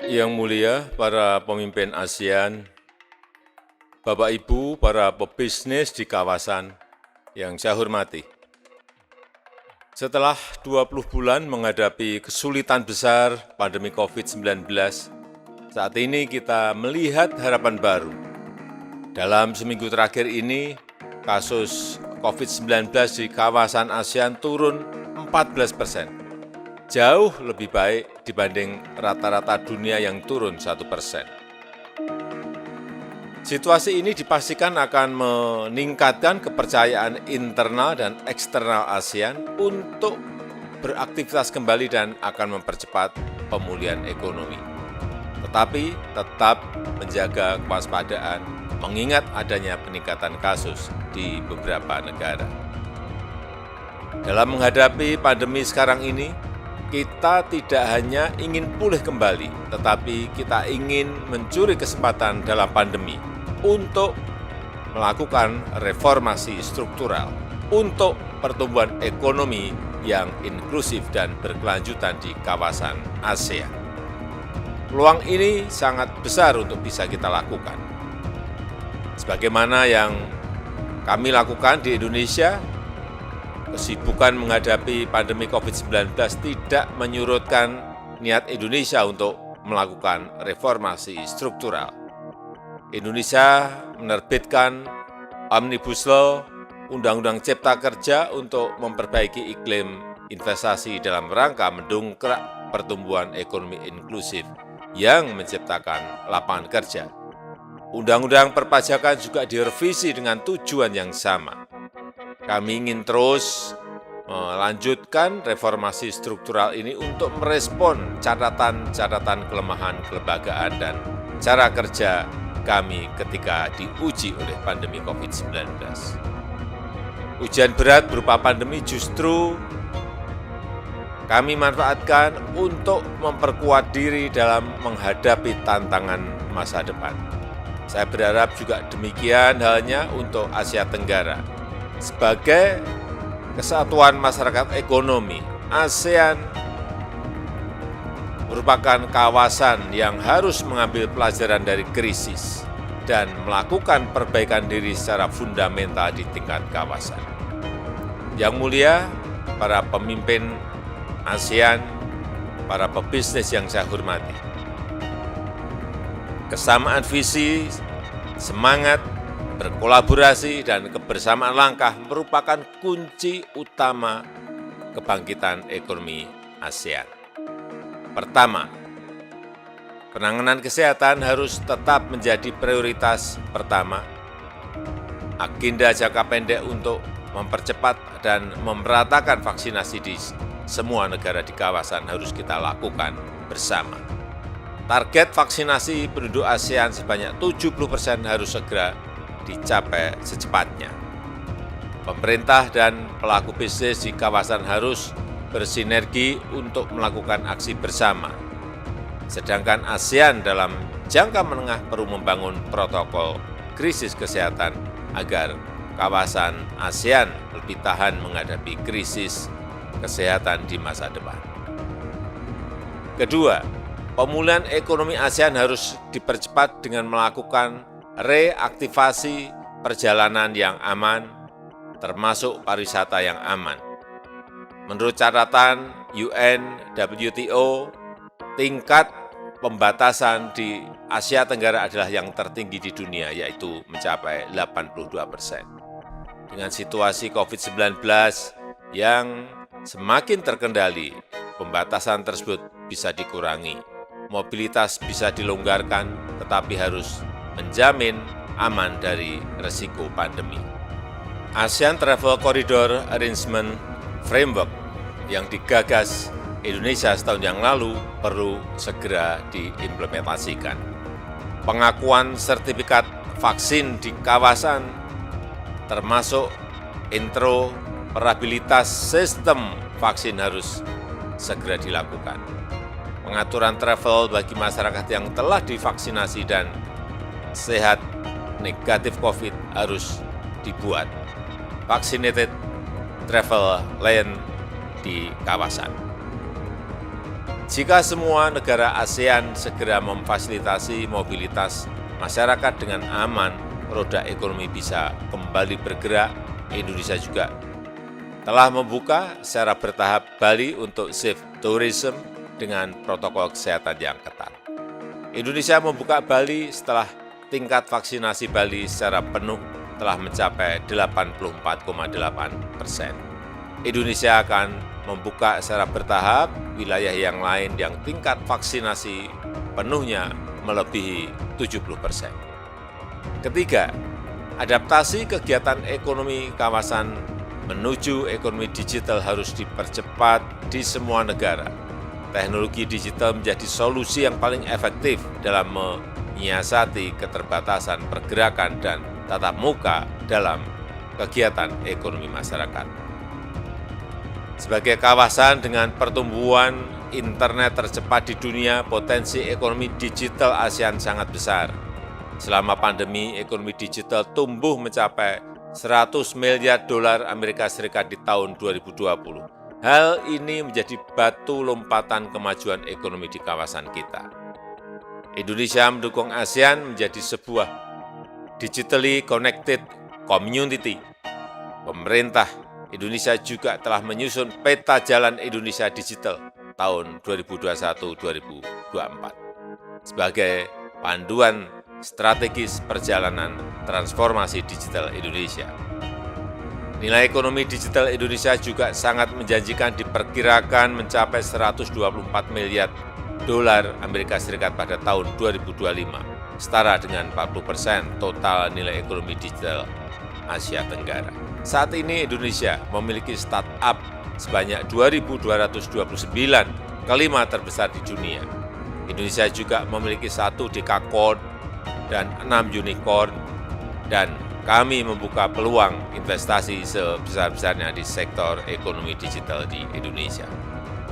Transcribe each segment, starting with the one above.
Yang mulia para pemimpin ASEAN, Bapak Ibu para pebisnis di kawasan yang saya hormati. Setelah 20 bulan menghadapi kesulitan besar pandemi COVID-19, saat ini kita melihat harapan baru. Dalam seminggu terakhir ini, kasus COVID-19 di kawasan ASEAN turun 14%. Jauh lebih baik dibanding rata-rata dunia yang turun 1%. Situasi ini dipastikan akan meningkatkan kepercayaan internal dan eksternal ASEAN untuk beraktivitas kembali dan akan mempercepat pemulihan ekonomi. Tetapi tetap menjaga kewaspadaan, mengingat adanya peningkatan kasus di beberapa negara. Dalam menghadapi pandemi sekarang ini, kita tidak hanya ingin pulih kembali, tetapi kita ingin mencuri kesempatan dalam pandemi untuk melakukan reformasi struktural untuk pertumbuhan ekonomi yang inklusif dan berkelanjutan di kawasan ASEAN. Peluang ini sangat besar untuk bisa kita lakukan. Sebagaimana yang kami lakukan di Indonesia, kesibukan menghadapi pandemi COVID-19 tidak menyurutkan niat Indonesia untuk melakukan reformasi struktural. Indonesia menerbitkan Omnibus Law, Undang-Undang Cipta Kerja untuk memperbaiki iklim investasi dalam rangka mendongkrak pertumbuhan ekonomi inklusif yang menciptakan lapangan kerja. Undang-Undang Perpajakan juga direvisi dengan tujuan yang sama. Kami ingin terus melanjutkan reformasi struktural ini untuk merespon catatan-catatan kelemahan kelembagaan dan cara kerja kami ketika diuji oleh pandemi COVID-19. Ujian berat berupa pandemi justru kami manfaatkan untuk memperkuat diri dalam menghadapi tantangan masa depan. Saya berharap juga demikian halnya untuk Asia Tenggara. Sebagai kesatuan masyarakat ekonomi, ASEAN merupakan kawasan yang harus mengambil pelajaran dari krisis dan melakukan perbaikan diri secara fundamental di tingkat kawasan. Yang mulia, para pemimpin ASEAN, para pebisnis yang saya hormati, kesamaan visi, semangat, berkolaborasi dan kebersamaan langkah merupakan kunci utama kebangkitan ekonomi ASEAN. Pertama, penanganan kesehatan harus tetap menjadi prioritas pertama. Agenda jangka pendek untuk mempercepat dan memeratakan vaksinasi di semua negara di kawasan harus kita lakukan bersama. Target vaksinasi penduduk ASEAN sebanyak 70% harus segera dicapai secepatnya. Pemerintah dan pelaku bisnis di kawasan harus bersinergi untuk melakukan aksi bersama. Sedangkan ASEAN dalam jangka menengah perlu membangun protokol krisis kesehatan agar kawasan ASEAN lebih tahan menghadapi krisis kesehatan di masa depan. Kedua, pemulihan ekonomi ASEAN harus dipercepat dengan melakukan reaktivasi perjalanan yang aman, termasuk pariwisata yang aman. Menurut catatan UN, WTO, tingkat pembatasan di Asia Tenggara adalah yang tertinggi di dunia, yaitu mencapai 82%. Dengan situasi COVID-19 yang semakin terkendali, pembatasan tersebut bisa dikurangi, mobilitas bisa dilonggarkan, tetapi harus menjamin aman dari resiko pandemi. ASEAN Travel Corridor Arrangement Framework yang digagas Indonesia setahun yang lalu perlu segera diimplementasikan. Pengakuan sertifikat vaksin di kawasan termasuk interoperabilitas sistem vaksin harus segera dilakukan. Pengaturan travel bagi masyarakat yang telah divaksinasi dan sehat negatif COVID harus dibuat. Vaccinated travel lane di kawasan. Jika semua negara ASEAN segera memfasilitasi mobilitas masyarakat dengan aman, roda ekonomi bisa kembali bergerak. Indonesia juga telah membuka secara bertahap Bali untuk safe tourism dengan protokol kesehatan yang ketat. Indonesia membuka Bali setelah tingkat vaksinasi Bali secara penuh telah mencapai 84,8%. Indonesia akan membuka secara bertahap wilayah yang lain yang tingkat vaksinasi penuhnya melebihi 70%. Ketiga, adaptasi kegiatan ekonomi kawasan menuju ekonomi digital harus dipercepat di semua negara. Teknologi digital menjadi solusi yang paling efektif dalam menyiasati keterbatasan pergerakan dan tatap muka dalam kegiatan ekonomi masyarakat. Sebagai kawasan dengan pertumbuhan internet tercepat di dunia, potensi ekonomi digital ASEAN sangat besar. Selama pandemi, ekonomi digital tumbuh mencapai 100 miliar dolar Amerika Serikat di tahun 2020. Hal ini menjadi batu lompatan kemajuan ekonomi di kawasan kita. Indonesia mendukung ASEAN menjadi sebuah digitally connected community. Pemerintah Indonesia juga telah menyusun peta jalan Indonesia digital tahun 2021-2024 sebagai panduan strategis perjalanan transformasi digital Indonesia. Nilai ekonomi digital Indonesia juga sangat menjanjikan, diperkirakan mencapai 124 miliar dolar Amerika Serikat pada tahun 2025, setara dengan 40% total nilai ekonomi digital Asia Tenggara. Saat ini Indonesia memiliki startup sebanyak 2.229, kelima terbesar di dunia. Indonesia juga memiliki 1 dekakorn dan 6 unicorn, dan kami membuka peluang investasi sebesar-besarnya di sektor ekonomi digital di Indonesia.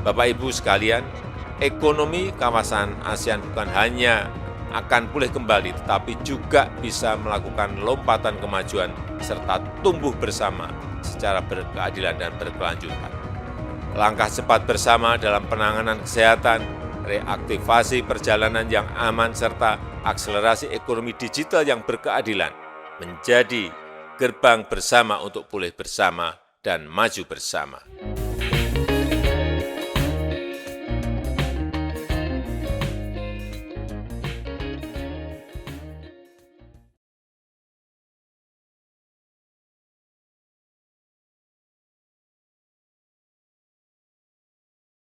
Bapak Ibu sekalian, ekonomi kawasan ASEAN bukan hanya akan pulih kembali, tetapi juga bisa melakukan lompatan kemajuan serta tumbuh bersama secara berkeadilan dan berkelanjutan. Langkah cepat bersama dalam penanganan kesehatan, reaktivasi perjalanan yang aman, serta akselerasi ekonomi digital yang berkeadilan menjadi gerbang bersama untuk pulih bersama dan maju bersama.